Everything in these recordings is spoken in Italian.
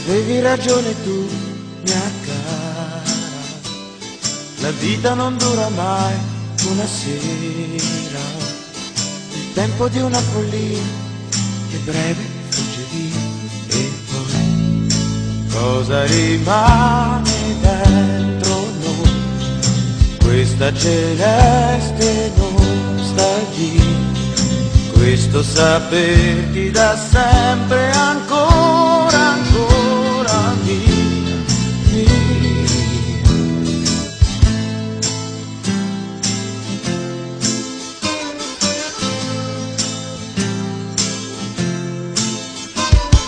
Avevi ragione tu, mia cara, la vita non dura mai una sera, il tempo di una follia che breve fugge via. E poi cosa rimane dentro noi, questa celeste nostalgia, questo saperti da sempre ancora, ancora mia, mia.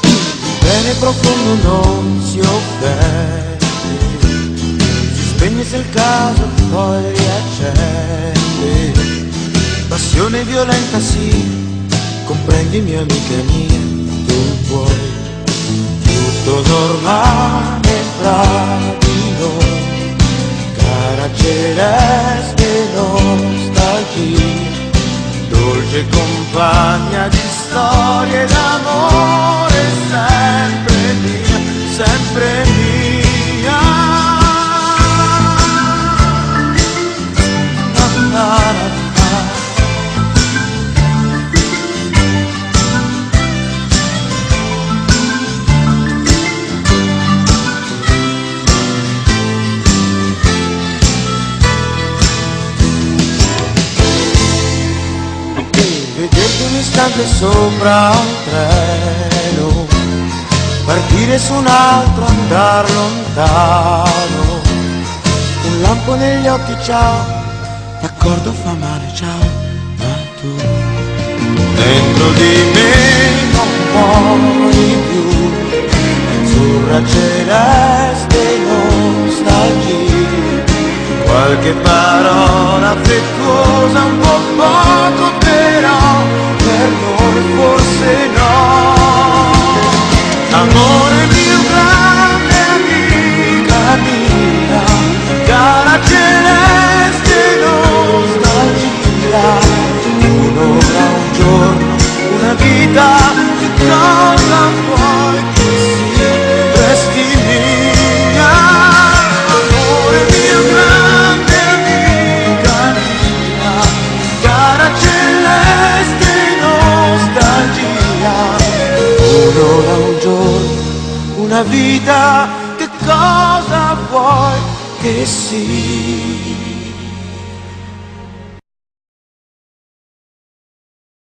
Il bene profondo non si offende, si spegne se il caso poi riaccende, passione violenta sì, comprendimi amica mia, tu puoi, tutto normale fra di noi, cara celeste nostalgia, dolce compagna di storie d'amore, sempre mia, sempre mia. Vederti un istante sopra un treno, partire su un altro, andar lontano, un lampo negli occhi, ciao, d'accordo fa male, ciao, ma tu dentro di me non muori più, azzurra celeste nostalgia, qualche parola affettuosa, un po' poco però, per noi forse no. Amore mio, grande amica mia, cara celeste nostalgia, un'ora, un giorno, una vita, che cosa vuoi che sia, resti mia. Amore mio, grande amica mia, cara celeste nostalgia, un'ora, un giorno, una vita, che cosa vuoi che sia?